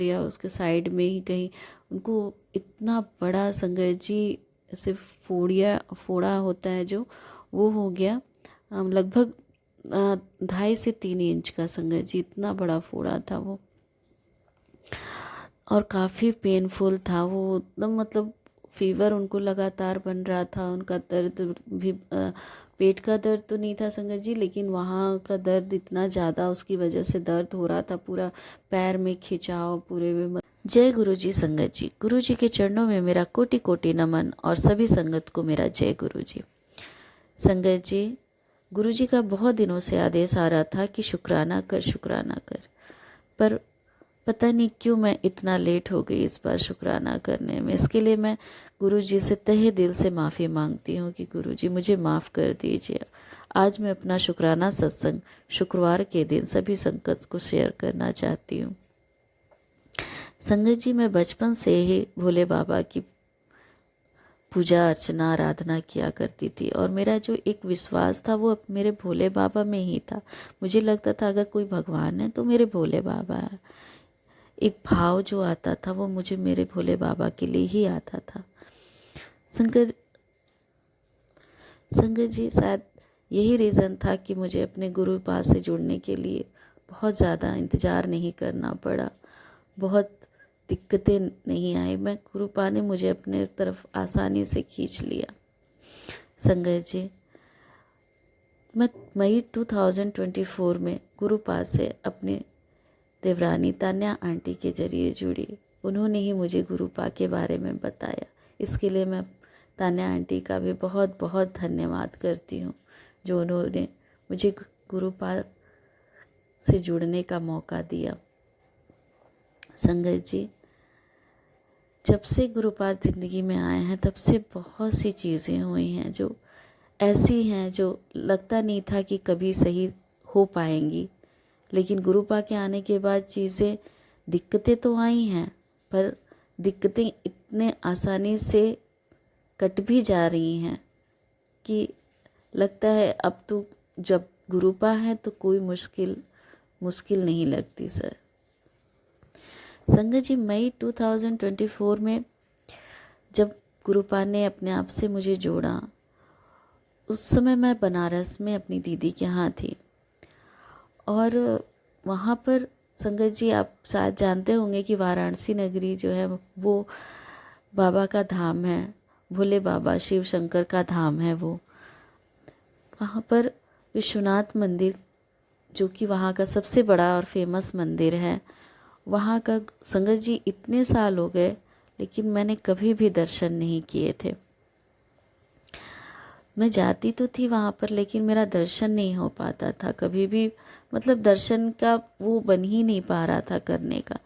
या उसके साइड में ही कहीं उनको इतना बड़ा संगत जी ऐसे फोड़ा होता है जो, वो हो गया। लगभग 2.5 से 3 इंच का संगत जी, इतना बड़ा फोड़ा था वो, और काफ़ी पेनफुल था वो एकदम। मतलब फीवर उनको लगातार बन रहा था, उनका दर्द भी पेट का दर्द तो नहीं था संगत जी, लेकिन वहाँ का दर्द इतना ज़्यादा, उसकी वजह से दर्द हो रहा था पूरा, पैर में खिंचाव पूरे में। जय गुरु जी संगत जी, गुरु जी के चरणों में मेरा कोटि कोटि नमन, और सभी संगत को मेरा जय गुरु जी। संगत जी, गुरु जी का बहुत दिनों से आदेश आ रहा था कि शुक्राना कर, शुक्राना कर, पर पता नहीं क्यों मैं इतना लेट हो गई इस बार शुक्राना करने में। इसके लिए मैं गुरु जी से तहे दिल से माफ़ी मांगती हूँ कि गुरु जी मुझे माफ़ कर दीजिए। आज मैं अपना शुक्राना सत्संग शुक्रवार के दिन सभी संगत को शेयर करना चाहती हूँ। संगत जी, मैं बचपन से ही भोले बाबा की पूजा अर्चना आराधना किया करती थी, और मेरा जो एक विश्वास था वो मेरे भोले बाबा में ही था। मुझे लगता था अगर कोई भगवान है तो मेरे भोले बाबा है। एक भाव जो आता था वो मुझे मेरे भोले बाबा के लिए ही आता था। संगत जी, शायद यही रीज़न था कि मुझे अपने गुरु पास से जुड़ने के लिए बहुत ज़्यादा इंतज़ार नहीं करना पड़ा, बहुत दिक्कतें नहीं आई। मैं गुरुपा ने मुझे अपने तरफ आसानी से खींच लिया। संगत जी, मैं मई 2024 में गुरुपा से अपने देवरानी तान्या आंटी के जरिए जुड़ी। उन्होंने ही मुझे गुरुपा के बारे में बताया। इसके लिए मैं तान्या आंटी का भी बहुत बहुत धन्यवाद करती हूँ, जो उन्होंने मुझे गुरुपा से जुड़ने का मौका दिया। संगत जी, जब से गुरुपाद ज़िंदगी में आए हैं तब से बहुत सी चीज़ें हुई हैं जो ऐसी हैं जो लगता नहीं था कि कभी सही हो पाएंगी, लेकिन गुरुपा के आने के बाद चीज़ें, दिक्कतें तो आई हैं, पर दिक्कतें इतने आसानी से कट भी जा रही हैं कि लगता है अब तो जब गुरुपा है तो कोई मुश्किल नहीं लगती सर। संगत जी, मई 2024 में जब गुरुपा ने अपने आप से मुझे जोड़ा, उस समय मैं बनारस में अपनी दीदी के यहाँ थी, और वहाँ पर संगत जी आप शायद जानते होंगे कि वाराणसी नगरी जो है वो बाबा का धाम है, भोले बाबा शिव शंकर का धाम है वो। वहाँ पर विश्वनाथ मंदिर, जो कि वहाँ का सबसे बड़ा और फेमस मंदिर है, वहाँ का संगत जी इतने साल हो गए लेकिन मैंने कभी भी दर्शन नहीं किए थे। मैं जाती तो थी वहाँ पर लेकिन मेरा दर्शन नहीं हो पाता था कभी भी, मतलब दर्शन का वो बन ही नहीं पा रहा था करने का।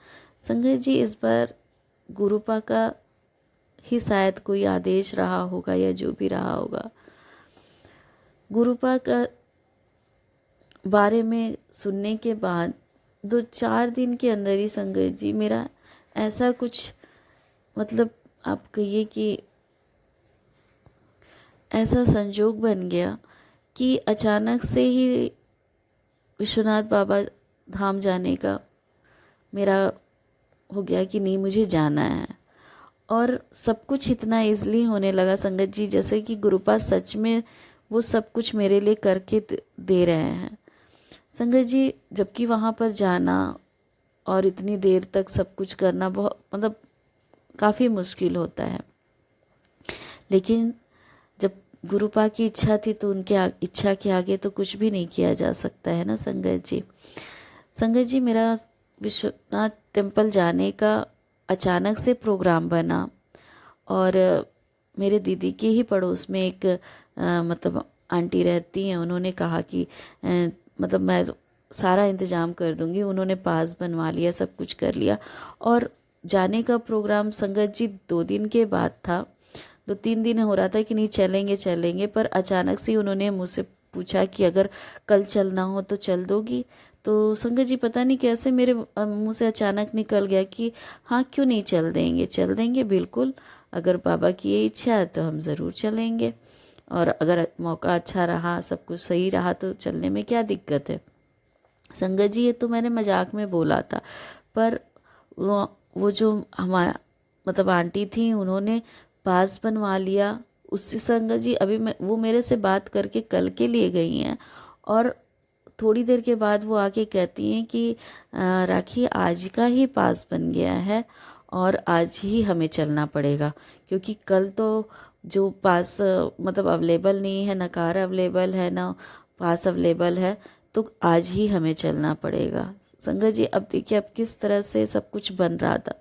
संगत जी, इस बार गुरुपा का ही शायद कोई आदेश रहा होगा या जो भी रहा होगा, गुरुपा का बारे में सुनने के बाद 2-4 दिन के अंदर ही संगत जी मेरा ऐसा कुछ, मतलब आप कहिए कि ऐसा संजोग बन गया कि अचानक से ही विश्वनाथ बाबा धाम जाने का मेरा हो गया कि नहीं, मुझे जाना है। और सब कुछ इतना ईज़िली होने लगा संगत जी, जैसे कि गुरुपा सच में वो सब कुछ मेरे लिए करके दे रहे हैं। संगत जी, जबकि वहाँ पर जाना और इतनी देर तक सब कुछ करना बहुत, मतलब काफ़ी मुश्किल होता है, लेकिन जब गुरुपा की इच्छा थी तो उनके इच्छा के आगे तो कुछ भी नहीं किया जा सकता है ना संगत जी। संगत जी, मेरा विश्वनाथ टेम्पल जाने का अचानक से प्रोग्राम बना, और मेरे दीदी के ही पड़ोस में एक मतलब आंटी रहती हैं, उन्होंने कहा कि मतलब मैं सारा इंतज़ाम कर दूंगी। उन्होंने पास बनवा लिया, सब कुछ कर लिया, और जाने का प्रोग्राम संगत जी 2 दिन के बाद था। 2-3 दिन हो रहा था कि नहीं चलेंगे चलेंगे, पर अचानक से उन्होंने मुझसे पूछा कि अगर कल चलना हो तो चल दोगी। तो संगत जी पता नहीं कैसे मेरे मुंह से अचानक निकल गया कि हाँ क्यों नहीं, चल देंगे बिल्कुल, अगर बाबा की ये इच्छा है तो हम ज़रूर चलेंगे, और अगर मौका अच्छा रहा, सब कुछ सही रहा तो चलने में क्या दिक्कत है। संगत जी, ये तो मैंने मजाक में बोला था, पर वो जो हमारा मतलब आंटी थी, उन्होंने पास बनवा लिया उससे। संगत जी अभी वो मेरे से बात करके कल के लिए गई हैं, और थोड़ी देर के बाद वो आके कहती हैं कि राखी आज का ही पास बन गया है और आज ही हमें चलना पड़ेगा, क्योंकि कल तो जो पास मतलब अवेलेबल नहीं है, ना कार अवेलेबल है ना पास अवेलेबल है, तो आज ही हमें चलना पड़ेगा। संगत जी अब देखिए अब किस तरह से सब कुछ बन रहा था,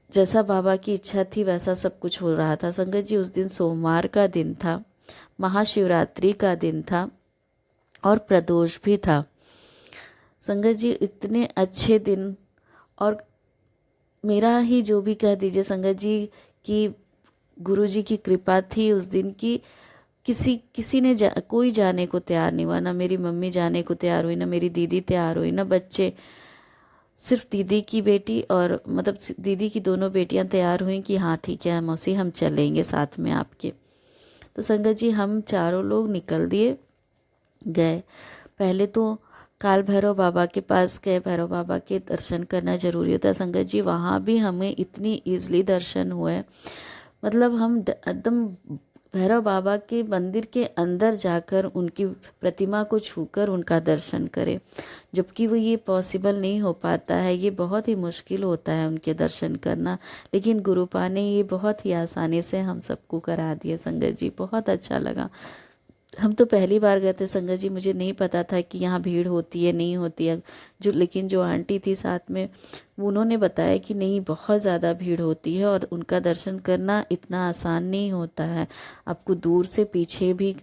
जैसा बाबा की इच्छा थी वैसा सब कुछ हो रहा था। संगत जी उस दिन सोमवार का दिन था, महाशिवरात्रि का दिन था और प्रदोष भी था। संगत जी इतने अच्छे दिन, और मेरा ही जो भी कह दीजिए संगत जी कि गुरु जी की कृपा थी उस दिन की। किसी ने कोई जाने को तैयार नहीं हुआ, ना मेरी मम्मी जाने को तैयार हुई, ना मेरी दीदी तैयार हुई, ना बच्चे। सिर्फ दीदी की बेटी और मतलब दीदी की दोनों बेटियां तैयार हुई कि हाँ ठीक है मौसी हम चलेंगे साथ में आपके। तो संगत जी हम चारों लोग निकल दिए गए। पहले तो काल भैरव बाबा के पास गए, भैरव बाबा के दर्शन करना जरूरी होता है संगत जी। वहाँ भी हमें इतनी ईजली दर्शन हुए, मतलब हम एकदम भैरव बाबा के मंदिर के अंदर जाकर उनकी प्रतिमा को छूकर उनका दर्शन करें, जबकि वो ये पॉसिबल नहीं हो पाता है, ये बहुत ही मुश्किल होता है उनके दर्शन करना। लेकिन गुरुपा ने ये बहुत ही आसानी से हम सबको करा दिया संगत जी, बहुत अच्छा लगा। हम तो पहली बार गए थे संगत जी, मुझे नहीं पता था कि यहाँ भीड़ होती है नहीं होती है। लेकिन जो आंटी थी साथ में उन्होंने बताया कि नहीं बहुत ज़्यादा भीड़ होती है और उनका दर्शन करना इतना आसान नहीं होता है। आपको दूर से पीछे भी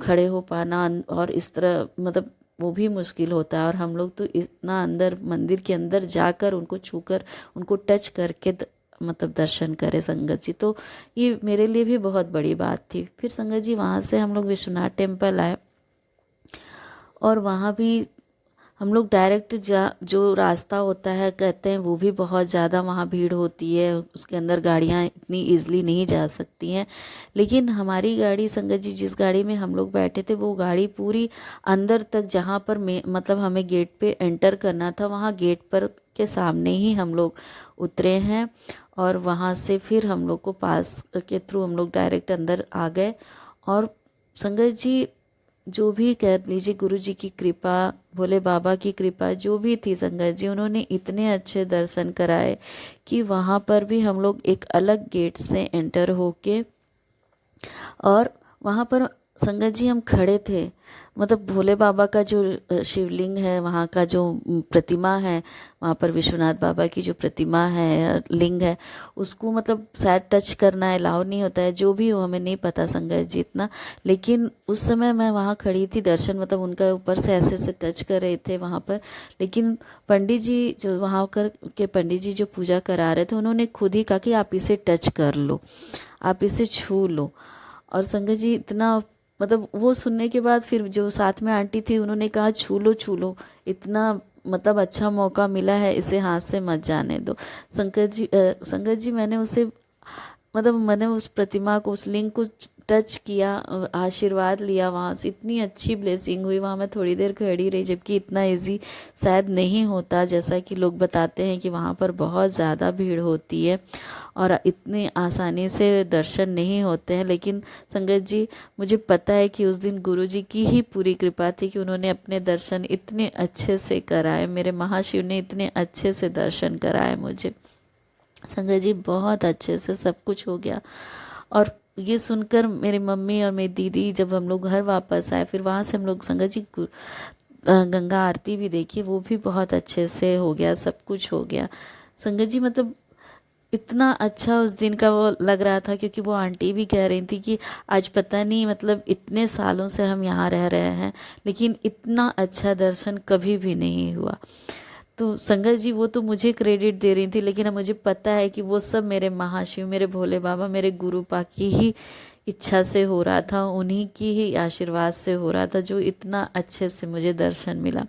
खड़े हो पाना और इस तरह मतलब वो भी मुश्किल होता है। और हम लोग तो इतना अंदर मंदिर के अंदर जाकर उनको छूकर उनको टच करके मतलब दर्शन करे संगत जी, तो ये मेरे लिए भी बहुत बड़ी बात थी। फिर संगत जी वहाँ से हम लोग विश्वनाथ टेम्पल आए, और वहाँ भी हम लोग डायरेक्ट जो रास्ता होता है कहते हैं वो भी बहुत ज़्यादा वहाँ भीड़ होती है, उसके अंदर गाड़ियाँ इतनी ईजिली नहीं जा सकती हैं। लेकिन हमारी गाड़ी संगत जी जिस गाड़ी में हम लोग बैठे थे वो गाड़ी पूरी अंदर तक, जहाँ पर मतलब हमें गेट पे एंटर करना था वहाँ गेट पर के सामने ही हम लोग उतरे हैं, और वहाँ से फिर हम लोग को पास के थ्रू हम लोग डायरेक्ट अंदर आ गए। और संगत जी जो भी कह लीजिए गुरु जी की कृपा, भोले बाबा की कृपा जो भी थी संगत जी, उन्होंने इतने अच्छे दर्शन कराए कि वहाँ पर भी हम लोग एक अलग गेट से एंटर होके, और वहाँ पर संगत जी हम खड़े थे, मतलब भोले बाबा का जो शिवलिंग है वहाँ का जो प्रतिमा है, वहाँ पर विश्वनाथ बाबा की जो प्रतिमा है लिंग है, उसको मतलब शायद टच करना अलाउ नहीं होता है, जो भी हो हमें नहीं पता संगत जी इतना। लेकिन उस समय मैं वहाँ खड़ी थी, दर्शन मतलब उनका ऊपर से ऐसे से टच कर रहे थे वहाँ पर। लेकिन पंडित जी जो वहाँ कर के पंडित जी जो पूजा करा रहे थे उन्होंने खुद ही कहा कि आप इसे टच कर लो, आप इसे छू लो। और संगत जी इतना मतलब वो सुनने के बाद फिर जो साथ में आंटी थी उन्होंने कहा छू लो छू लो, इतना मतलब अच्छा मौका मिला है, इसे हाथ से मत जाने दो। संगत जी मैंने उसे मतलब मैंने उस प्रतिमा को उस लिंग को टच किया, आशीर्वाद लिया, वहाँ से इतनी अच्छी ब्लेसिंग हुई। वहाँ मैं थोड़ी देर खड़ी रही, जबकि इतना इजी शायद नहीं होता, जैसा कि लोग बताते हैं कि वहाँ पर बहुत ज़्यादा भीड़ होती है और इतनी आसानी से दर्शन नहीं होते हैं। लेकिन संगत जी मुझे पता है कि उस दिन गुरु जी की ही पूरी कृपा थी कि उन्होंने अपने दर्शन इतने अच्छे से कराए, मेरे महाशिव ने इतने अच्छे से दर्शन कराए मुझे। संगत जी बहुत अच्छे से सब कुछ हो गया। और ये सुनकर मेरी मम्मी और मेरी दीदी जब हम लोग घर वापस आए, फिर वहाँ से हम लोग संगत जी गंगा आरती भी देखी, वो भी बहुत अच्छे से हो गया, सब कुछ हो गया। संगत जी मतलब इतना अच्छा उस दिन का वो लग रहा था, क्योंकि वो आंटी भी कह रही थी कि आज पता नहीं मतलब इतने सालों से हम यहाँ रह रहे हैं लेकिन इतना अच्छा दर्शन कभी भी नहीं हुआ। तो संगत जी वो तो मुझे क्रेडिट दे रही थी, लेकिन अब मुझे पता है कि वो सब मेरे महाशिव, मेरे भोले बाबा, मेरे गुरु पा की ही इच्छा से हो रहा था, उन्हीं की ही आशीर्वाद से हो रहा था, जो इतना अच्छे से मुझे दर्शन मिला।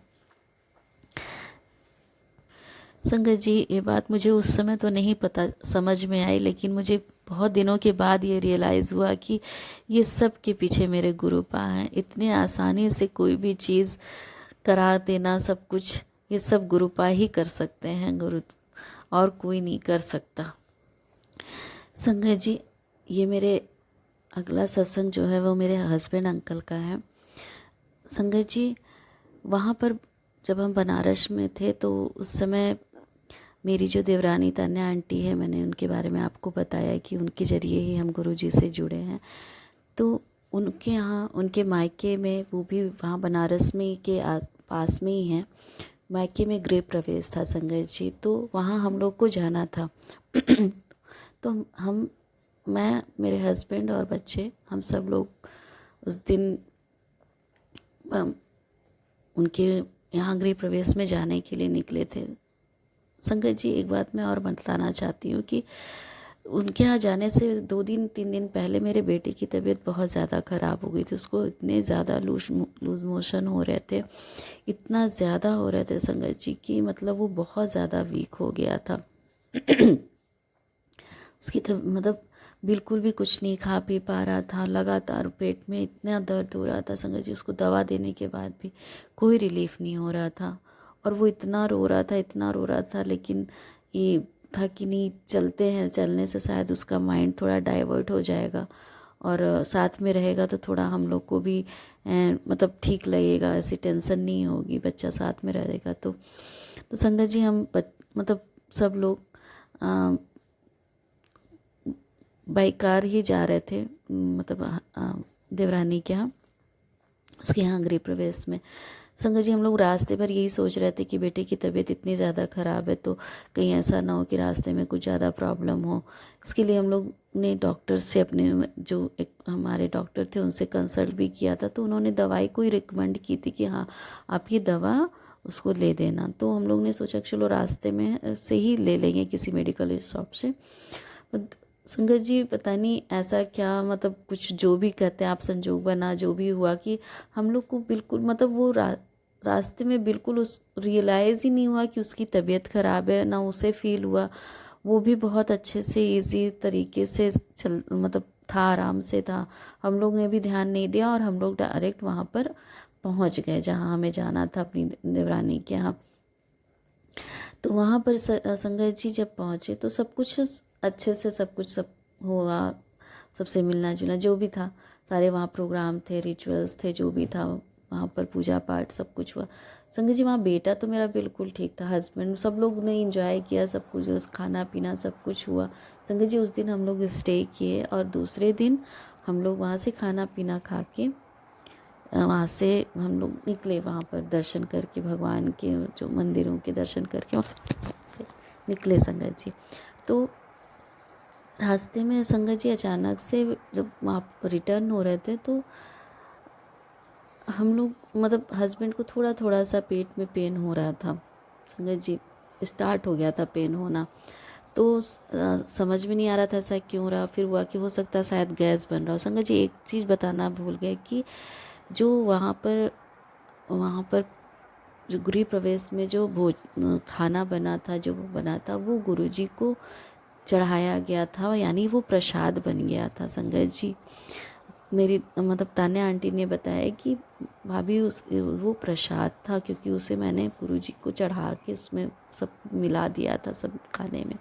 संगत जी ये बात मुझे उस समय तो नहीं पता समझ में आई, लेकिन मुझे बहुत दिनों के बाद ये रियलाइज़ हुआ कि ये सब के पीछे मेरे गुरु पा हैं। इतने आसानी से कोई भी चीज़ करा देना सब कुछ, ये सब गुरुपा ही कर सकते हैं, गुरु और कोई नहीं कर सकता। संगत जी, ये मेरे अगला सत्संग जो है वो मेरे हस्बैंड अंकल का है। संगत जी, वहाँ पर जब हम बनारस में थे तो उस समय मेरी जो देवरानी तान्या आंटी है, मैंने उनके बारे में आपको बताया कि उनके ज़रिए ही हम गुरुजी से जुड़े हैं। तो उनके यहाँ, उनके मायके में, वो भी वहाँ बनारस में के पास में ही हैं, मायके में गृह प्रवेश था संगत जी। तो वहाँ हम लोग को जाना था। तो मैं, मेरे हस्बैंड और बच्चे, हम सब लोग उस दिन उनके यहाँ गृह प्रवेश में जाने के लिए निकले थे। संगत जी, एक बात मैं और बताना चाहती हूँ कि उनके यहाँ जाने से 2-3 दिन पहले मेरे बेटे की तबीयत बहुत ज़्यादा ख़राब हो गई थी। उसको इतने ज़्यादा लूज मोशन हो रहे थे, इतना ज़्यादा हो रहे थे संगत जी कि मतलब वो बहुत ज़्यादा वीक हो गया था। उसकी मतलब बिल्कुल भी कुछ नहीं खा पी पा रहा था, लगातार पेट में इतना दर्द हो रहा था संगत जी। उसको दवा देने के बाद भी कोई रिलीफ नहीं हो रहा था, और वो इतना रो रहा था, इतना रो रहा था। लेकिन ये था कि नहीं, चलते हैं, चलने से शायद उसका माइंड थोड़ा डाइवर्ट हो जाएगा, और साथ में रहेगा तो थोड़ा हम लोग को भी मतलब ठीक लगेगा, ऐसी टेंशन नहीं होगी, बच्चा साथ में रहेगा तो संगत जी, हम मतलब सब लोग बाई कार ही जा रहे थे, मतलब देवरानी के यहाँ, उसके यहाँ गृह प्रवेश में। संगत जी, हम लोग रास्ते भर यही सोच रहे थे कि बेटे की तबीयत इतनी ज़्यादा ख़राब है तो कहीं ऐसा ना हो कि रास्ते में कुछ ज़्यादा प्रॉब्लम हो। इसके लिए हम लोग ने डॉक्टर से, अपने जो एक हमारे डॉक्टर थे उनसे कंसल्ट भी किया था। तो उन्होंने दवाई को ही रिकमेंड की थी कि हाँ, आप ये दवा उसको ले देना। तो हम लोग ने सोचा कि चलो रास्ते में से ही ले लेंगे किसी मेडिकल शॉप से। संगत जी, पता नहीं ऐसा क्या, मतलब कुछ जो भी कहते हैं आप, संजोग बना, जो भी हुआ कि हम लोग को बिल्कुल, मतलब वो रास्ते में बिल्कुल उस रियलाइज़ ही नहीं हुआ कि उसकी तबीयत ख़राब है, ना उसे फील हुआ। वो भी बहुत अच्छे से इजी तरीके से चल, मतलब था, आराम से था। हम लोग ने भी ध्यान नहीं दिया और हम लोग डायरेक्ट वहाँ पर पहुँच गए जहाँ हमें जाना था, अपनी देवरानी के यहाँ। तो वहाँ पर संगत जी जब पहुँचे तो सब कुछ अच्छे से, सब कुछ सब हुआ, सबसे मिलना जुलना जो भी था, सारे वहाँ प्रोग्राम थे, रिचुअल्स थे, जो भी था वहाँ पर, पूजा पाठ सब कुछ हुआ। संगत जी, वहाँ बेटा तो मेरा बिल्कुल ठीक था, हस्बैंड, सब लोग ने इंजॉय किया, सब कुछ, खाना पीना सब कुछ हुआ। संगत जी, उस दिन हम लोग स्टे किए और दूसरे दिन हम लोग वहाँ से खाना पीना खा के वहाँ से हम लोग निकले, वहाँ पर दर्शन करके, भगवान के जो मंदिरों के दर्शन करके वहाँ से निकले संगत जी। तो रास्ते में संगत जी अचानक से जब वहाँ रिटर्न हो रहे थे तो हम लोग, मतलब हस्बैंड को थोड़ा थोड़ा सा पेट में पेन हो रहा था संगत जी, स्टार्ट हो गया था पेन होना। तो समझ में नहीं आ रहा था ऐसा क्यों रहा। फिर हुआ कि हो सकता है शायद गैस बन रहा हो। संगत जी, एक चीज़ बताना भूल गए कि जो वहाँ पर जो गृह प्रवेश में जो खाना बना था, जो वो बना था, वो गुरुजी को चढ़ाया गया था, यानी वो प्रसाद बन गया था संगत जी। मेरी मतलब तान्या आंटी ने बताया कि भाभी वो प्रसाद था, क्योंकि उसे मैंने गुरुजी को चढ़ा के उसमें सब मिला दिया था सब खाने में।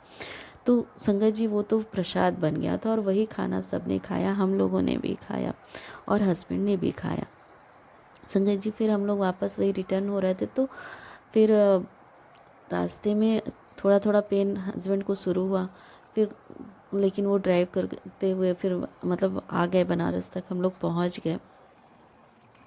तो संगत जी, वो तो प्रसाद बन गया था और वही खाना सबने खाया, हम लोगों ने भी खाया और हस्बैंड ने भी खाया संगत जी। फिर हम लोग वापस वही रिटर्न हो रहे थे तो फिर रास्ते में थोड़ा थोड़ा पेन हस्बैंड को शुरू हुआ। फिर लेकिन वो ड्राइव करते हुए फिर मतलब आ गए, बनारस तक हम लोग पहुंच गए।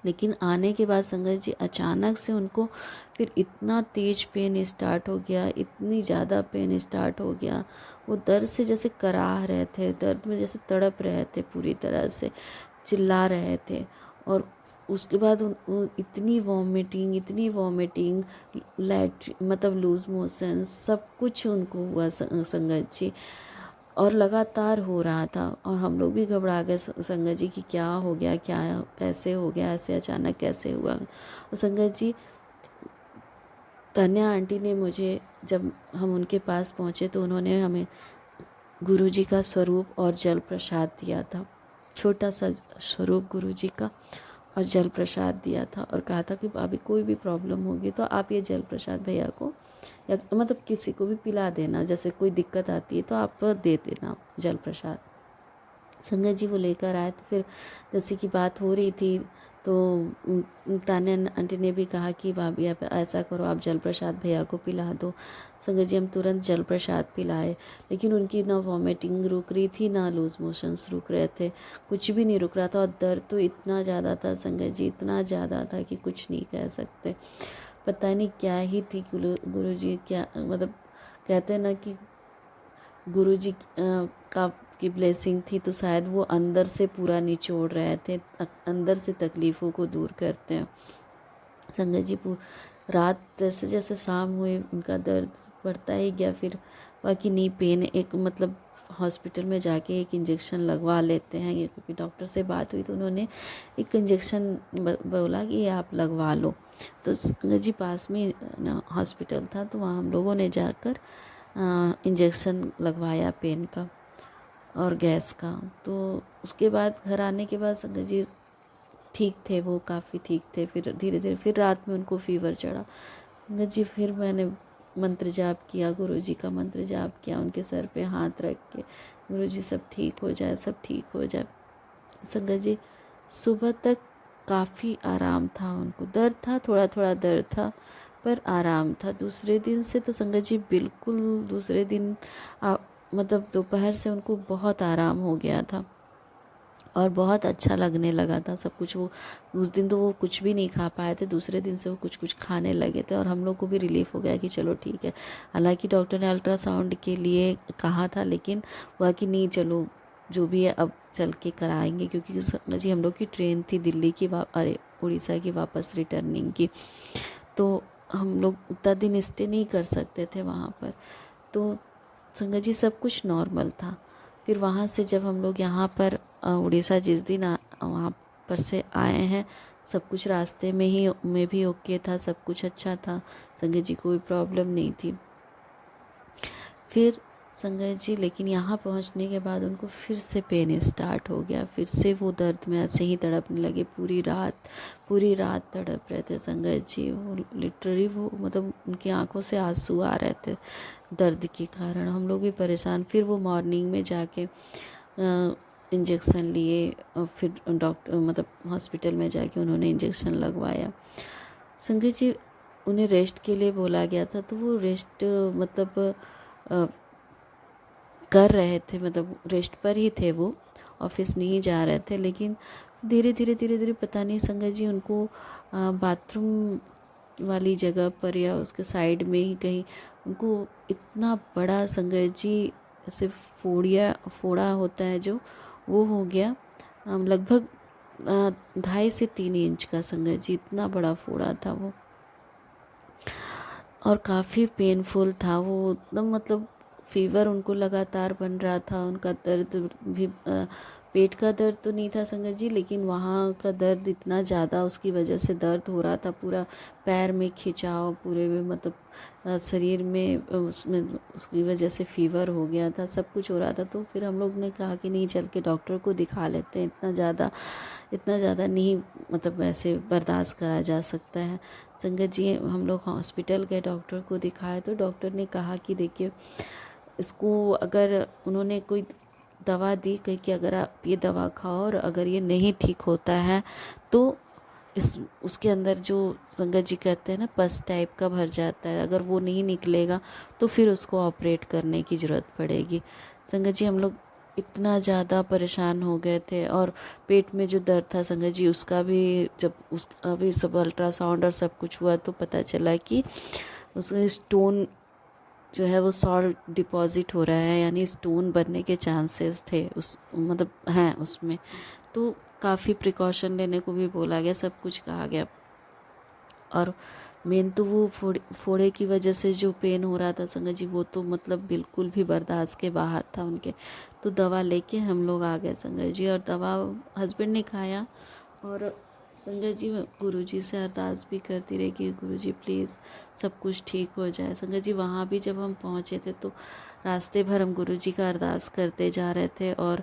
लेकिन आने के बाद संगत जी अचानक से उनको फिर इतना तेज पेन स्टार्ट हो गया, इतनी ज़्यादा पेन स्टार्ट हो गया। वो दर्द से जैसे कराह रहे थे, दर्द में जैसे तड़प रहे थे, पूरी तरह से चिल्ला रहे थे। और उसके बाद वो इतनी वॉमिटिंग, मतलब लूज मोशन, सब कुछ उनको हुआ संगत जी, और लगातार हो रहा था। और हम लोग भी घबरा गए संगत जी कि क्या हो गया, क्या कैसे हो गया, ऐसे अचानक कैसे हुआ। और संगत जी, तान्या आंटी ने मुझे, जब हम उनके पास पहुँचे तो उन्होंने हमें गुरुजी का स्वरूप और जल प्रसाद दिया था, छोटा सा स्वरूप गुरुजी का। और जल प्रसाद दिया था और कहा था कि अभी कोई भी प्रॉब्लम होगी तो आप ये जल प्रसाद भैया को या मतलब किसी को भी पिला देना, जैसे कोई दिक्कत आती है तो आप दे देना जल प्रसाद। संगत जी वो लेकर आए तो फिर जैसे कि बात हो रही थी तो तान्या आंटी ने भी कहा कि भाभी आप ऐसा करो, आप जल प्रसाद भैया को पिला दो। संगत जी हम तुरंत जल प्रसाद पिलाए, लेकिन उनकी ना वॉमिटिंग रुक रही थी ना लूज मोशंस रुक रहे थे, कुछ भी नहीं रुक रहा था। और दर्द तो इतना ज़्यादा था संगत जी, इतना ज़्यादा था कि कुछ नहीं कह सकते। पता नहीं क्या ही थी, गुरु जी क्या मतलब कहते हैं ना कि गुरु जी का की ब्लेसिंग थी, तो शायद वो अंदर से पूरा निचोड़ रहे थे, अंदर से तकलीफ़ों को दूर करते हैं। संगत जी रात जैसे जैसे शाम हुई उनका दर्द बढ़ता ही गया। फिर बाकी नी पेन एक मतलब हॉस्पिटल में जाके एक इंजेक्शन लगवा लेते हैं, ये क्योंकि डॉक्टर से बात हुई तो उन्होंने एक इंजेक्शन बोला कि ये आप लगवा लो। तो संगत जी पास में हॉस्पिटल था तो वहाँ हम लोगों ने जाकर इंजेक्शन लगवाया पेन का और गैस का। तो उसके बाद घर आने के बाद संगत जी ठीक थे, वो काफ़ी ठीक थे। फिर धीरे धीरे फिर रात में उनको फीवर चढ़ा। संगत जी फिर मैंने मंत्र जाप किया, गुरु जी का मंत्र जाप किया, उनके सर पे हाथ रख के गुरु जी सब ठीक हो जाए, सब ठीक हो जाए। संगत जी सुबह तक काफ़ी आराम था, उनको दर्द था, थोड़ा थोड़ा दर्द था पर आराम था। दूसरे दिन से तो संगत जी बिल्कुल दूसरे दिन मतलब दोपहर से उनको बहुत आराम हो गया था और बहुत अच्छा लगने लगा था सब कुछ। वो उस दिन तो वो कुछ भी नहीं खा पाए थे, दूसरे दिन से वो कुछ कुछ खाने लगे थे और हम लोग को भी रिलीफ हो गया कि चलो ठीक है। हालांकि डॉक्टर ने अल्ट्रासाउंड के लिए कहा था, लेकिन हुआ कि नहीं चलो जो भी है अब चल के कराएंगे, क्योंकि जी हम लोग की ट्रेन थी दिल्ली की अरे उड़ीसा की वापस रिटर्निंग की, तो हम लोग उतना दिन स्टे नहीं कर सकते थे वहाँ पर। तो संगत जी सब कुछ नॉर्मल था। फिर वहाँ से जब हम लोग यहाँ पर उड़ीसा जिस दिन वहाँ पर से आए हैं, सब कुछ रास्ते में ही में भी ओके था, सब कुछ अच्छा था, संगत जी कोई प्रॉब्लम नहीं थी। फिर संगत जी लेकिन यहाँ पहुँचने के बाद उनको फिर से पेन स्टार्ट हो गया, फिर से वो दर्द में ऐसे ही तड़पने लगे। पूरी रात तड़प रहे थे संगत जी, वो लिटरली वो मतलब उनकी आंखों से आंसू आ रहे थे दर्द के कारण। हम लोग भी परेशान। फिर वो मॉर्निंग में जाके इंजेक्शन लिए और फिर डॉक्टर मतलब हॉस्पिटल में जाके उन्होंने इंजेक्शन लगवाया। संगत जी उन्हें रेस्ट के लिए बोला गया था, तो वो रेस्ट मतलब कर रहे थे, मतलब रेस्ट पर ही थे, वो ऑफिस नहीं जा रहे थे। लेकिन धीरे धीरे पता नहीं संगत जी उनको बाथरूम वाली जगह पर या उसके साइड में ही कहीं उनको इतना बड़ा संगत जी ऐसे फोड़ा होता है जो, वो हो गया लगभग 2.5 से 3 इंच का संगत जी, इतना बड़ा फोड़ा था वो और काफ़ी पेनफुल था वो एकदम। मतलब फीवर उनको लगातार बन रहा था, उनका दर्द भी पेट का दर्द तो नहीं था संगत जी, लेकिन वहाँ का दर्द इतना ज़्यादा उसकी वजह से दर्द हो रहा था, पूरा पैर में खिंचाव, पूरे में मतलब शरीर में उसमें उसकी वजह से फीवर हो गया था, सब कुछ हो रहा था। तो फिर हम लोग ने कहा कि नहीं चल के डॉक्टर को दिखा लेते हैं, इतना ज़्यादा नहीं मतलब ऐसे बर्दाश्त करा जा सकता है। संगत जी हम लोग हॉस्पिटल गए, डॉक्टर को दिखाया तो डॉक्टर ने कहा कि देखिए इसको, अगर उन्होंने कोई दवा दी कही कि अगर आप ये दवा खाओ और अगर ये नहीं ठीक होता है तो उसके अंदर जो संगत जी कहते हैं ना पस टाइप का भर जाता है, अगर वो नहीं निकलेगा तो फिर उसको ऑपरेट करने की ज़रूरत पड़ेगी। संगत जी हम लोग इतना ज़्यादा परेशान हो गए थे और पेट में जो दर्द था संगत जी उसका भी जब अभी सब अल्ट्रासाउंड और सब कुछ हुआ तो पता चला कि उसमें स्टोन जो है वो सॉल्ट डिपॉजिट हो रहा है, यानी स्टोन बनने के चांसेस थे उस मतलब हैं उसमें। तो काफ़ी प्रिकॉशन लेने को भी बोला गया, सब कुछ कहा गया। और मेन तो वो फोड़े की वजह से जो पेन हो रहा था संगत जी वो तो मतलब बिल्कुल भी बर्दाश्त के बाहर था उनके। तो दवा लेके हम लोग आ गए संगत जी, और दवा हस्बैंड ने खाया और संगत जी मैं गुरुजी से अरदास भी करती रही कि गुरुजी प्लीज़ सब कुछ ठीक हो जाए। संगत जी वहाँ भी जब हम पहुँचे थे तो रास्ते भर हम गुरुजी का अरदास करते जा रहे थे और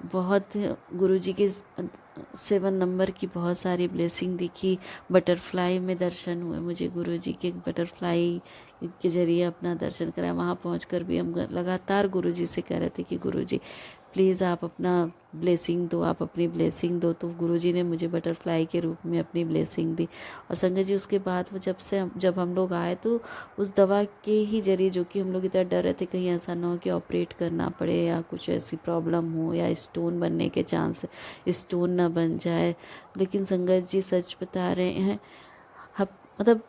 बहुत गुरुजी के 7 नंबर की बहुत सारी ब्लेसिंग दिखी। बटरफ्लाई में दर्शन हुए मुझे, गुरुजी के बटरफ्लाई के ज़रिए अपना दर्शन कराया। वहाँ पहुँचकर भी हम लगातार गुरुजी से कह रहे थे कि गुरुजी प्लीज़ आप अपना ब्लेसिंग दो, आप अपनी ब्लेसिंग दो। तो गुरुजी ने मुझे बटरफ्लाई के रूप में अपनी ब्लेसिंग दी। और संगत जी उसके बाद वो जब हम लोग आए तो उस दवा के ही जरिए, जो कि हम लोग इतना डर रहे थे कहीं ऐसा ना हो कि ऑपरेट करना पड़े या कुछ ऐसी प्रॉब्लम हो या स्टोन बनने के चांस, स्टोन ना बन जाए। लेकिन संगत जी सच बता रहे हैं, मतलब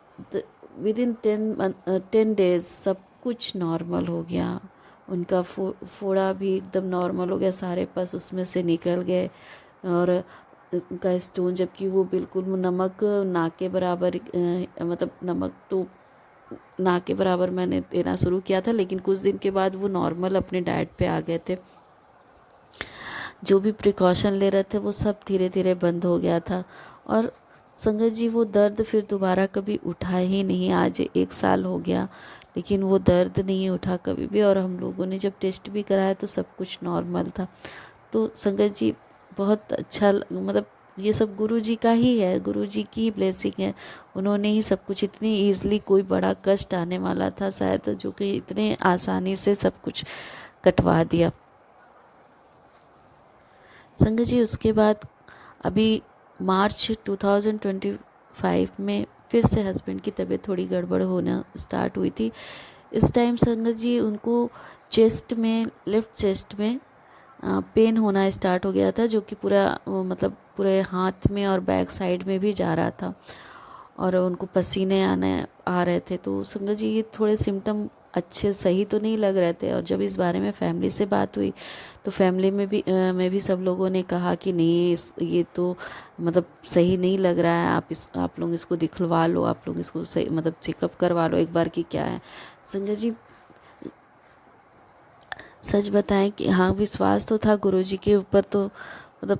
विद इन 10 डेज सब कुछ नॉर्मल हो गया। उनका फोड़ा भी एकदम नॉर्मल हो गया, सारे पस उसमें से निकल गए। और उनका स्टोन, जबकि वो बिल्कुल नमक ना के बराबर, मतलब नमक तो ना के बराबर मैंने देना शुरू किया था, लेकिन कुछ दिन के बाद वो नॉर्मल अपने डाइट पे आ गए थे। जो भी प्रिकॉशन ले रहे थे वो सब धीरे धीरे बंद हो गया था। और संगत जी वो दर्द फिर दोबारा कभी उठा ही नहीं। आज 1 साल हो गया लेकिन वो दर्द नहीं उठा कभी भी। और हम लोगों ने जब टेस्ट भी कराया तो सब कुछ नॉर्मल था। तो संगत जी बहुत अच्छा मतलब ये सब गुरु जी का ही है, गुरु जी की ब्लेसिंग है। उन्होंने ही सब कुछ इतनी ईज़िली, कोई बड़ा कष्ट आने वाला था शायद, जो कि इतने आसानी से सब कुछ कटवा दिया। संगत जी उसके बाद अभी मार्च 2025 में फिर से हस्बैंड की तबीयत थोड़ी गड़बड़ होना स्टार्ट हुई थी। इस टाइम संगत जी उनको चेस्ट में, लेफ़्ट चेस्ट में पेन होना स्टार्ट हो गया था, जो कि पूरा मतलब पूरे हाथ में और बैक साइड में भी जा रहा था। और उनको पसीने आने आ रहे थे। तो संगत जी ये थोड़े सिम्टम अच्छे सही तो नहीं लग रहे थे। और जब इस बारे में फैमिली से बात हुई तो फैमिली में भी सब लोगों ने कहा कि नहीं, ये तो मतलब सही नहीं लग रहा है, आप लोग इसको दिखलवा लो, आप लोग इसको सही मतलब चेकअप करवा लो एक बार कि क्या है। संगत जी सच बताएं कि हाँ, विश्वास तो था गुरुजी के ऊपर, तो मतलब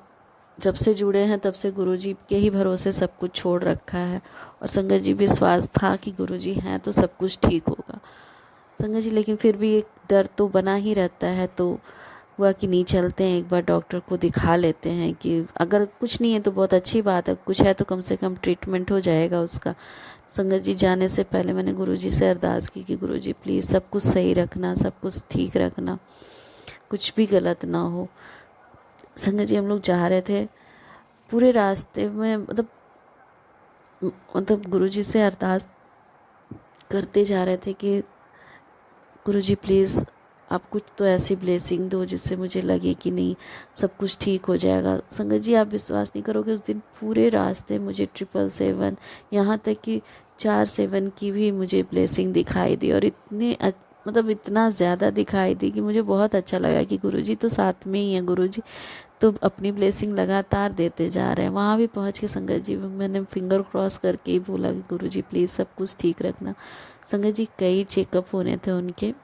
जब से जुड़े हैं तब से गुरुजी के ही भरोसे सब कुछ छोड़ रखा है। और संगत जी विश्वास था कि गुरुजी हैं तो सब कुछ ठीक होगा। संगत जी लेकिन फिर भी एक डर तो बना ही रहता है। तो हुआ कि नहीं, चलते हैं एक बार डॉक्टर को दिखा लेते हैं, कि अगर कुछ नहीं है तो बहुत अच्छी बात है, कुछ है तो कम से कम ट्रीटमेंट हो जाएगा उसका। संगत जी जाने से पहले मैंने गुरुजी से अरदास की कि गुरुजी प्लीज़ सब कुछ सही रखना, सब कुछ ठीक रखना, कुछ भी गलत ना हो। संगत जी हम लोग जा रहे थे, पूरे रास्ते में मतलब गुरुजी से अरदास करते जा रहे थे कि गुरुजी प्लीज़ आप कुछ तो ऐसी ब्लेसिंग दो जिससे मुझे लगे कि नहीं सब कुछ ठीक हो जाएगा। संगत जी आप विश्वास नहीं करोगे, उस दिन पूरे रास्ते मुझे 777, यहाँ तक कि 47 की भी मुझे ब्लेसिंग दिखाई दी। और मतलब इतना ज़्यादा दिखाई दी कि मुझे बहुत अच्छा लगा कि गुरुजी तो साथ में ही हैं, गुरुजी तो अपनी ब्लेसिंग लगातार देते जा रहे हैं। वहाँ भी पहुँच के संगत जी मैंने फिंगर क्रॉस करके ही बोला कि गुरुजी प्लीज़ सब कुछ ठीक रखना। संगत जी कई चेकअप होने थे उनके,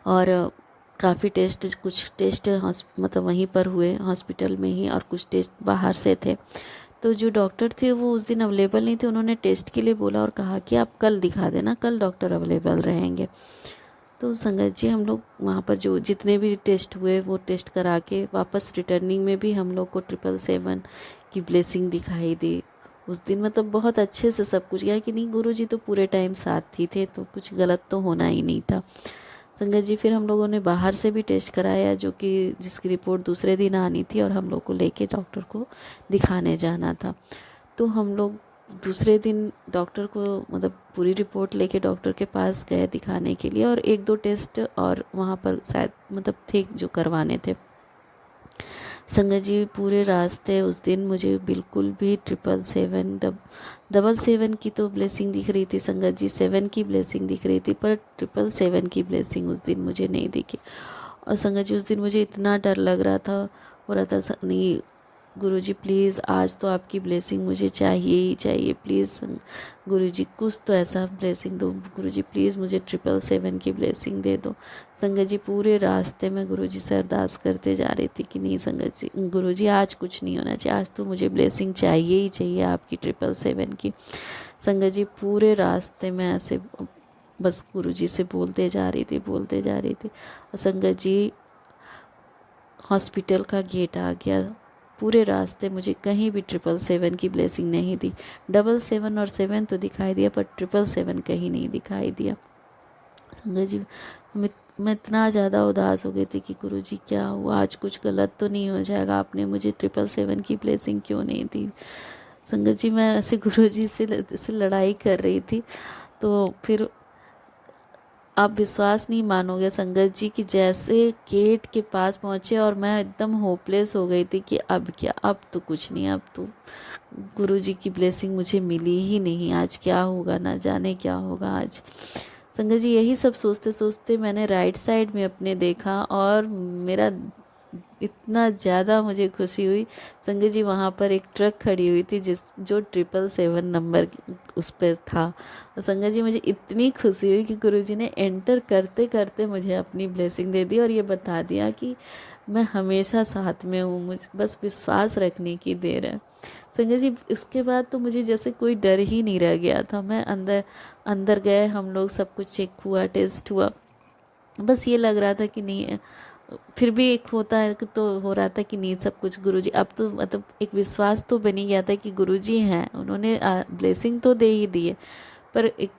और काफ़ी टेस्ट, कुछ टेस्ट मतलब वहीं पर हुए हॉस्पिटल में ही, और कुछ टेस्ट बाहर से थे। तो जो डॉक्टर थे वो उस दिन अवेलेबल नहीं थे, उन्होंने टेस्ट के लिए बोला और कहा कि आप कल दिखा देना, कल डॉक्टर अवेलेबल रहेंगे। तो संगत जी हम लोग वहाँ पर जो जितने भी टेस्ट हुए वो टेस्ट करा के वापस रिटर्निंग में भी हम लोग को 777 की ब्लेसिंग दिखाई दी। उस दिन मतलब बहुत अच्छे से सब कुछ गया कि नहीं, गुरुजी तो पूरे टाइम साथ ही थे, तो कुछ गलत तो होना ही नहीं था। संगत जी फिर हम लोगों ने बाहर से भी टेस्ट कराया, जो कि जिसकी रिपोर्ट दूसरे दिन आनी थी, और हम लोग को लेके डॉक्टर को दिखाने जाना था। तो हम लोग दूसरे दिन डॉक्टर को मतलब पूरी रिपोर्ट लेके डॉक्टर के पास गए दिखाने के लिए, और 1-2 टेस्ट और वहाँ पर शायद मतलब थे जो करवाने थे। संगत जी पूरे रास्ते उस दिन मुझे बिल्कुल भी 777 की तो ब्लेसिंग दिख रही थी संगत जी, 7 की ब्लेसिंग दिख रही थी, पर 777 की ब्लेसिंग उस दिन मुझे नहीं दिखी। और संगत जी उस दिन मुझे इतना डर लग रहा था, हो रहा था नहीं गुरुजी प्लीज़ आज तो आपकी ब्लेसिंग मुझे चाहिए ही चाहिए, प्लीज़ गुरुजी कुछ तो ऐसा ब्लेसिंग दो, गुरुजी प्लीज़ मुझे 777 की ब्लेसिंग दे दो। संगत जी पूरे रास्ते में गुरुजी से अरदास करते जा रही थी कि नहीं संगत जी, गुरुजी आज कुछ नहीं होना चाहिए, आज तो मुझे ब्लेसिंग चाहिए ही चाहिए आपकी 777 की। संगत जी पूरे रास्ते में ऐसे बस गुरुजी से बोलते जा रही थी, बोलते जा रही थी। और संगत जी हॉस्पिटल का गेट आ गया। पूरे रास्ते मुझे कहीं भी 777 की ब्लेसिंग नहीं दी। 777 और 7 तो दिखाई दिया, पर 777 कहीं नहीं दिखाई दिया। संगत जी मैं इतना ज़्यादा उदास हो गई थी कि गुरुजी क्या हुआ, आज कुछ गलत तो नहीं हो जाएगा, आपने मुझे 777 की ब्लेसिंग क्यों नहीं दी। संगत जी मैं ऐसे गुरुजी से लड़ाई कर रही थी। तो फिर आप विश्वास नहीं मानोगे संगत जी कि जैसे गेट के पास पहुँचे और मैं एकदम होपलेस हो गई थी कि अब क्या, अब तो कुछ नहीं, अब तो गुरुजी की ब्लेसिंग मुझे मिली ही नहीं, आज क्या होगा ना जाने क्या होगा आज। संगत जी यही सब सोचते सोचते मैंने राइट साइड में अपने देखा और मेरा इतना ज़्यादा मुझे खुशी हुई। संगत जी वहाँ पर एक ट्रक खड़ी हुई थी जो 777 नंबर उस पर था। और संगत जी मुझे इतनी खुशी हुई कि गुरुजी ने एंटर करते करते मुझे अपनी ब्लेसिंग दे दी और ये बता दिया कि मैं हमेशा साथ में हूँ, मुझे बस विश्वास रखने की देर है। संगत जी उसके बाद तो मुझे जैसे कोई डर ही नहीं रह गया था। मैं अंदर अंदर गए, हम लोग सब कुछ चेक हुआ, टेस्ट हुआ, बस ये लग रहा था कि नहीं, फिर भी एक होता है कि तो हो रहा था कि नहीं सब कुछ गुरुजी, अब तो मतलब एक विश्वास तो बन ही गया था कि गुरुजी हैं, उन्होंने ब्लेसिंग तो दे ही दी है, पर एक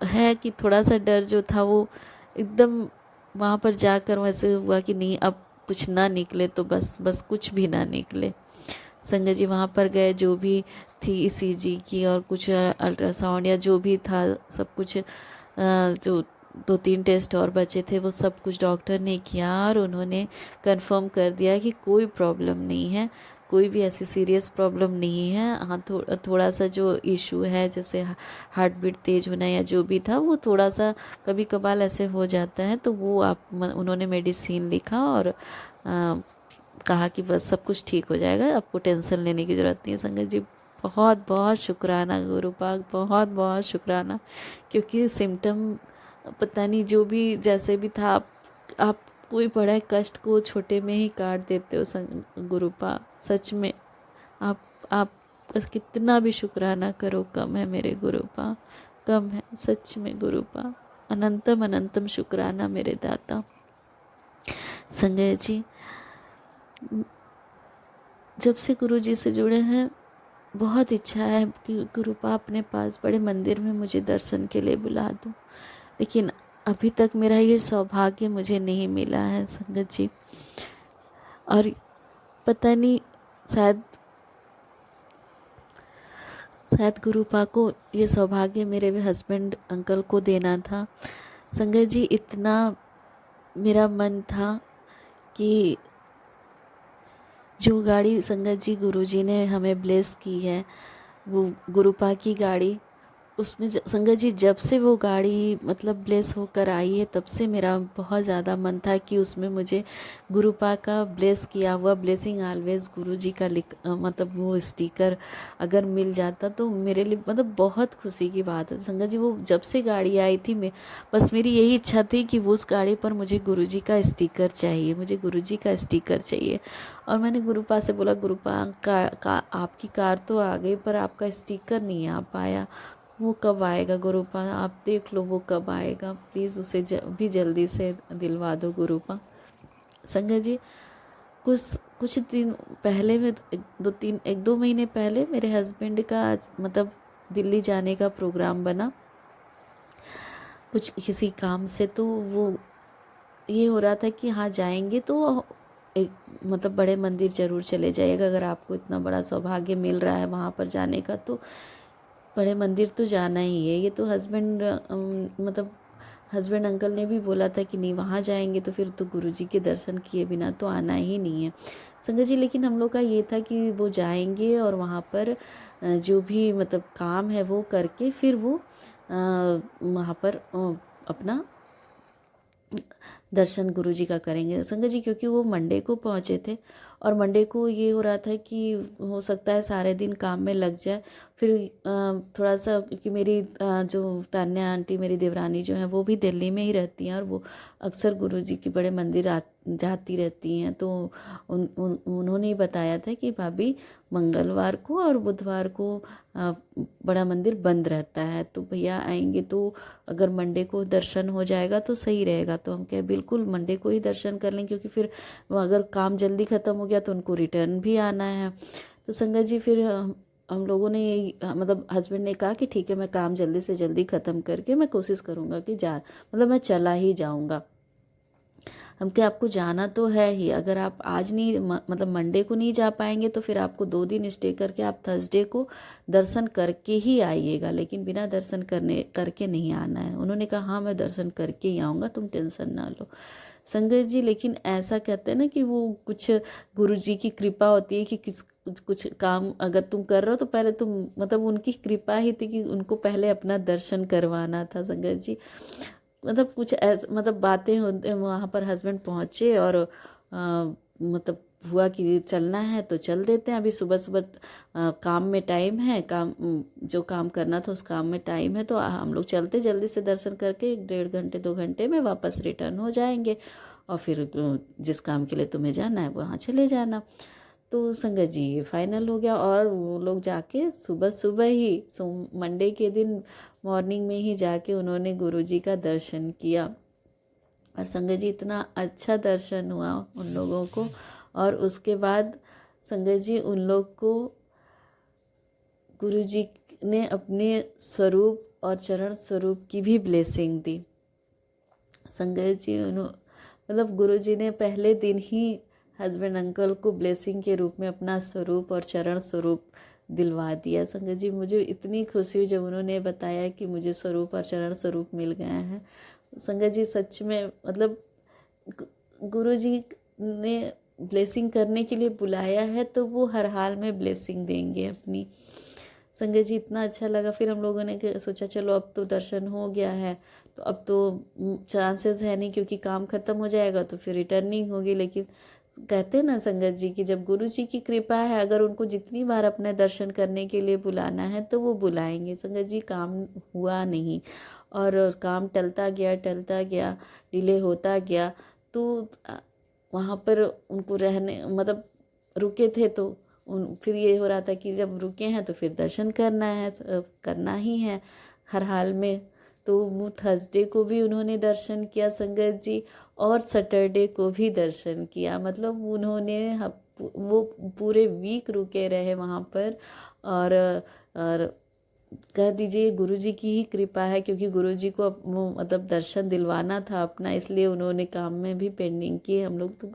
है कि थोड़ा सा डर जो था वो एकदम वहाँ पर जाकर वैसे हुआ कि नहीं अब कुछ ना निकले तो बस बस कुछ भी ना निकले। संजय जी वहाँ पर गए, जो भी थी ईसीजी की और कुछ अल्ट्रासाउंड या जो भी था सब कुछ, जो 2-3 टेस्ट और बचे थे वो सब कुछ डॉक्टर ने किया और उन्होंने कंफर्म कर दिया कि कोई प्रॉब्लम नहीं है, कोई भी ऐसी सीरियस प्रॉब्लम नहीं है। हाँ थोड़ा सा जो इशू है जैसे हार्ट बीट तेज होना या जो भी था वो थोड़ा सा कभी कभार ऐसे हो जाता है, तो वो उन्होंने मेडिसिन लिखा और कहा कि बस सब कुछ ठीक हो जाएगा, आपको टेंशन लेने की ज़रूरत नहीं है। संगत जी बहुत बहुत शुक्राना गुरुपाक, बहुत बहुत शुक्राना, क्योंकि सिम्टम पता नहीं जो भी जैसे भी था, आप कोई बड़ा कष्ट को छोटे में ही काट देते हो गुरुपा, सच में आप बस कितना भी शुक्राना करो कम है मेरे गुरुपा, कम है सच में गुरुपा, अनंतम अनंतम शुक्राना मेरे दाता। संजय जी जब से गुरुजी से जुड़े हैं बहुत इच्छा है कि गुरुपा अपने पास बड़े मंदिर में मुझे दर्शन के लिए बुला दूं, लेकिन अभी तक मेरा ये सौभाग्य मुझे नहीं मिला है संगत जी। और पता नहीं शायद शायद गुरुपा को ये सौभाग्य मेरे भी हस्बैंड अंकल को देना था। संगत जी इतना मेरा मन था कि जो गाड़ी संगत जी गुरुजी ने हमें ब्लेस की है वो गुरुपा की गाड़ी, उसमें संगत जी जब से वो गाड़ी मतलब ब्लेस होकर आई है तब से मेरा बहुत ज़्यादा मन था कि उसमें मुझे गुरुपा का ब्लेस किया हुआ ब्लेसिंग ऑलवेज गुरुजी का मतलब वो स्टिकर अगर मिल जाता तो मेरे लिए मतलब बहुत खुशी की बात है। संगत जी वो जब से गाड़ी आई थी मैं बस मेरी यही इच्छा थी कि वो उस गाड़ी पर मुझे गुरुजी का स्टिकर चाहिए, मुझे गुरुजी का स्टिकर चाहिए। और मैंने गुरुपा से बोला गुरुपा आपकी कार तो आ गई पर आपका स्टिकर नहीं आ पाया, वो कब आएगा गुरुपा, आप देख लो वो कब आएगा, प्लीज़ उसे भी जल्दी से दिलवा दो गुरुपा। संगत जी कुछ कुछ दिन पहले में एक दो महीने पहले मेरे हस्बैंड का मतलब दिल्ली जाने का प्रोग्राम बना कुछ किसी काम से, तो वो ये हो रहा था कि हाँ जाएंगे तो एक मतलब बड़े मंदिर ज़रूर चले जाइएगा, अगर आपको इतना बड़ा सौभाग्य मिल रहा है वहाँ पर जाने का तो बड़े मंदिर तो जाना ही है। ये तो मतलब हस्बैंड अंकल ने भी बोला था कि नहीं वहाँ जाएंगे तो फिर तो गुरुजी के दर्शन किए बिना तो आना ही नहीं है संगत जी। लेकिन हम लोग का ये था कि वो जाएंगे और वहाँ पर जो भी मतलब काम है वो करके फिर वो वहाँ पर अपना दर्शन गुरुजी का करेंगे संगत जी, क्योंकि वो मंडे को पहुँचे थे और मंडे को ये हो रहा था कि हो सकता है सारे दिन काम में लग जाए। फिर थोड़ा सा, क्योंकि मेरी जो तान्या आंटी मेरी देवरानी जो है वो भी दिल्ली में ही रहती हैं और वो अक्सर गुरुजी के बड़े मंदिर जाती रहती हैं, तो उन्होंने ही बताया था कि भाभी मंगलवार को और बुधवार को बड़ा मंदिर बंद रहता है, तो भैया आएंगे तो अगर मंडे को दर्शन हो जाएगा तो सही रहेगा। तो हम कहे बिल्कुल मंडे को ही दर्शन कर लें, क्योंकि फिर वो अगर काम जल्दी ख़त्म हो गया तो उनको रिटर्न भी आना है। तो संगत जी फिर हम लोगों ने यही मतलब हस्बैंड ने कहा कि ठीक है, मैं काम जल्दी से जल्दी ख़त्म करके मैं कोशिश करूँगा कि मतलब मैं चला ही जाऊँगा। हम क्या, आपको जाना तो है ही, अगर आप आज नहीं मतलब मंडे को नहीं जा पाएंगे तो फिर आपको 2 दिन स्टे करके आप थर्सडे को दर्शन करके ही आइएगा, लेकिन बिना दर्शन करके नहीं आना है। उन्होंने कहा हाँ मैं दर्शन करके ही आऊँगा, तुम टेंशन ना लो। संगत जी लेकिन ऐसा कहते हैं ना कि वो कुछ गुरु जी की कृपा होती है कि कुछ काम अगर तुम कर रहे हो तो पहले तुम मतलब उनकी कृपा ही थी कि उनको पहले अपना दर्शन करवाना था संगत जी। मतलब कुछ ऐसा मतलब बातें होते वहाँ पर हस्बैंड पहुँचे और मतलब हुआ कि चलना है तो चल देते हैं, अभी सुबह सुबह काम में टाइम है, काम जो काम करना था उस काम में टाइम है, तो हम लोग चलते जल्दी से दर्शन करके 1.5 घंटे 2 घंटे में वापस रिटर्न हो जाएंगे और फिर जिस काम के लिए तुम्हें जाना है वहाँ चले जाना। तो संगत जी ये फाइनल हो गया और वो लोग जाके सुबह सुबह ही मंडे के दिन मॉर्निंग में ही जाके उन्होंने गुरुजी का दर्शन किया और संगत जी इतना अच्छा दर्शन हुआ उन लोगों को। और उसके बाद संगत जी उन लोग को गुरुजी ने अपने स्वरूप और चरण स्वरूप की भी ब्लेसिंग दी। संगत जी मतलब गुरुजी ने पहले दिन ही हस्बैंड अंकल को ब्लेसिंग के रूप में अपना स्वरूप और चरण स्वरूप दिलवा दिया। संगत जी मुझे इतनी खुशी हुई जब उन्होंने बताया कि मुझे स्वरूप और चरण स्वरूप मिल गए हैं। संगत जी सच में मतलब गुरु जी ने ब्लेसिंग करने के लिए बुलाया है तो वो हर हाल में ब्लेसिंग देंगे अपनी। संगत जी इतना अच्छा लगा। फिर हम लोगों ने सोचा चलो अब तो दर्शन हो गया है तो अब तो चांसेस है नहीं, क्योंकि काम खत्म हो जाएगा तो फिर रिटर्निंग होगी। लेकिन कहते हैं ना संगत जी कि जब गुरु जी की कृपा है, अगर उनको जितनी बार अपने दर्शन करने के लिए बुलाना है तो वो बुलाएंगे। संगत जी काम हुआ नहीं और काम टलता गया डिले होता गया, तो वहाँ पर उनको रहने मतलब रुके थे तो फिर ये हो रहा था कि जब रुके हैं तो फिर दर्शन करना ही है हर हाल में। तो वो थर्सडे को भी उन्होंने दर्शन किया संगत जी और सैटरडे को भी दर्शन किया। मतलब उन्होंने वो पूरे वीक रुके रहे वहाँ पर और कह दीजिए गुरुजी की ही कृपा है, क्योंकि गुरुजी को वो मतलब दर्शन दिलवाना था अपना, इसलिए उन्होंने काम में भी पेंडिंग की। हम लोग तो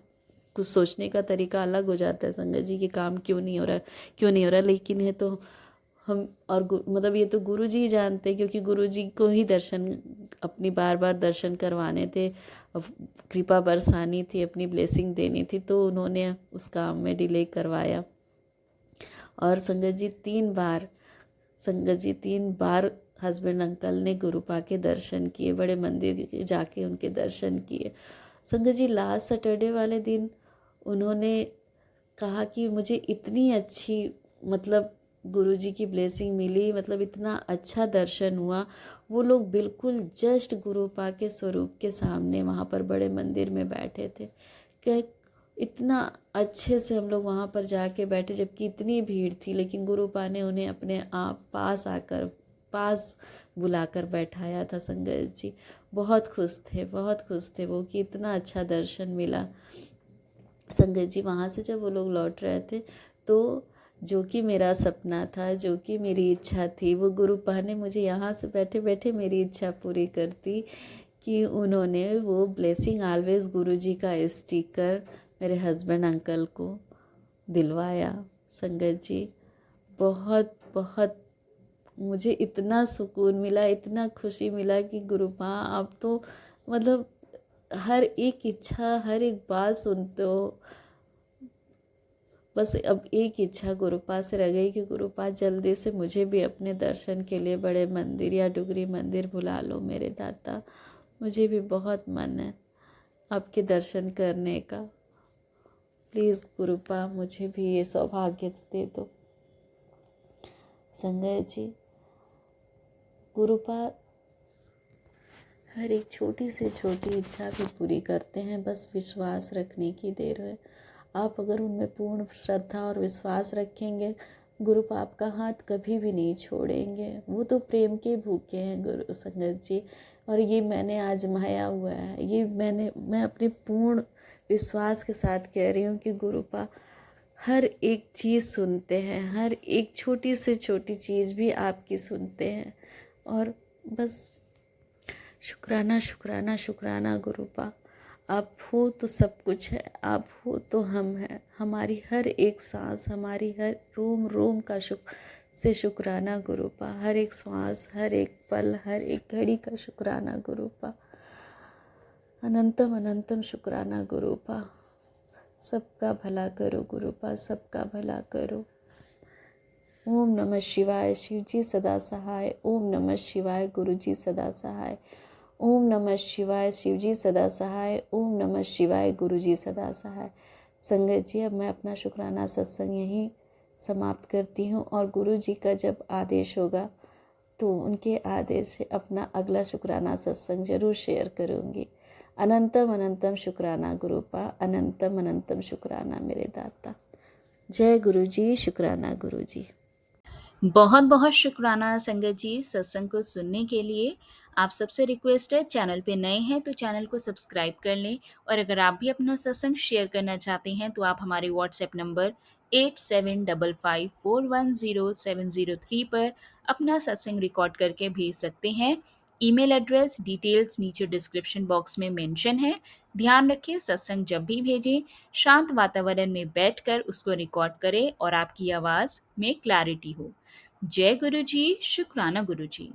कुछ सोचने का तरीका अलग हो जाता है संगत जी कि काम क्यों नहीं हो रहा, लेकिन है तो हम और मतलब ये तो गुरु जी ही जानते हैं, क्योंकि गुरु जी को ही दर्शन अपनी बार बार दर्शन करवाने थे, कृपा बरसानी थी, अपनी ब्लेसिंग देनी थी, तो उन्होंने उस काम में डिले करवाया। और संगत जी 3 बार हस्बैंड अंकल ने गुरुपा के दर्शन किए, बड़े मंदिर जाके उनके दर्शन किए। संगत जी लास्ट सैटरडे वाले दिन उन्होंने कहा कि मुझे इतनी अच्छी मतलब गुरुजी की ब्लेसिंग मिली, मतलब इतना अच्छा दर्शन हुआ। वो लोग बिल्कुल जस्ट गुरुपा के स्वरूप के सामने वहाँ पर बड़े मंदिर में बैठे थे। क्या इतना अच्छे से हम लोग वहाँ पर जाके बैठे, जबकि इतनी भीड़ थी, लेकिन गुरुपा ने उन्हें अपने आप पास बुलाकर बैठाया था। संगत जी बहुत खुश थे वो कि इतना अच्छा दर्शन मिला। संगत जी वहाँ से जब वो लोग लौट रहे थे तो जो कि मेरा सपना था, जो कि मेरी इच्छा थी, वो गुरुपा ने मुझे यहाँ से बैठे बैठे मेरी इच्छा पूरी कर दी कि उन्होंने वो ब्लेसिंग ऑलवेज गुरुजी का स्टिकर मेरे हस्बैंड अंकल को दिलवाया। संगत जी बहुत बहुत मुझे इतना सुकून मिला, इतना खुशी मिला कि गुरुपा आप तो मतलब हर एक इच्छा हर एक बात सुनते हो। बस अब एक इच्छा गुरुपा से रह गई कि गुरुपा जल्दी से मुझे भी अपने दर्शन के लिए बड़े मंदिर या डुगरी मंदिर बुला लो मेरे दाता, मुझे भी बहुत मन है। आपके दर्शन करने का। प्लीज़ गुरुपा मुझे भी ये सौभाग्य दे दो। संजय जी, गुरुपा हर एक छोटी से छोटी इच्छा भी पूरी करते हैं, बस विश्वास रखने की देर है। आप अगर उनमें पूर्ण श्रद्धा और विश्वास रखेंगे, गुरुपा आपका हाथ कभी भी नहीं छोड़ेंगे। वो तो प्रेम के भूखे हैं गुरु संगत जी, और ये मैंने आजमाया हुआ है। ये मैं अपने पूर्ण विश्वास के साथ कह रही हूँ कि गुरुपा हर एक चीज़ सुनते हैं, हर एक छोटी से छोटी चीज़ भी आपकी सुनते हैं। और बस शुक्राना शुक्राना शुक्राना गुरुपा। आप हो तो सब कुछ है, आप हो तो हम हैं। हमारी हर एक सांस, हमारी हर रोम रोम का शुक्राना गुरुपा। हर एक श्वास, हर एक पल, हर एक घड़ी का शुक्राना गुरुपा। अनंतम अनंतम शुक्राना गुरुपा। सबका भला करो गुरुपा, सबका भला करो। ओम नमः शिवाय, शिव जी सदा सहाय। ओम नमः शिवाय, गुरु जी सदा सहाय। ओम नमः शिवाय, शिव जी सदा सहाय। ओम नमः शिवाय, गुरु जी सदा सहाय। संगत जी, अब मैं अपना शुक्राना सत्संग यहीं समाप्त करती हूँ, और गुरु जी का जब आदेश होगा तो उनके आदेश से अपना अगला शुक्राना सत्संग जरूर शेयर करूँगी। अनंतम अनंतम शुक्राना गुरुपा, अनंतम अनंतम शुक्राना मेरे दाता। जय गुरु जी, शुक्राना गुरु जी। बहुत बहुत शुक्राना संगत जी सत्संग को सुनने के लिए। आप सबसे रिक्वेस्ट है, चैनल पे नए हैं तो चैनल को सब्सक्राइब कर लें, और अगर आप भी अपना सत्संग शेयर करना चाहते हैं तो आप हमारे व्हाट्सएप नंबर 8755410703 पर अपना सत्संग रिकॉर्ड करके भेज सकते हैं। ईमेल एड्रेस डिटेल्स नीचे डिस्क्रिप्शन बॉक्स में मेंशन है। ध्यान रखें, सत्संग जब भी भेजें शांत वातावरण में बैठकर उसको रिकॉर्ड करें और आपकी आवाज़ में क्लैरिटी हो। जय गुरु जी, शुक्राना गुरु जी।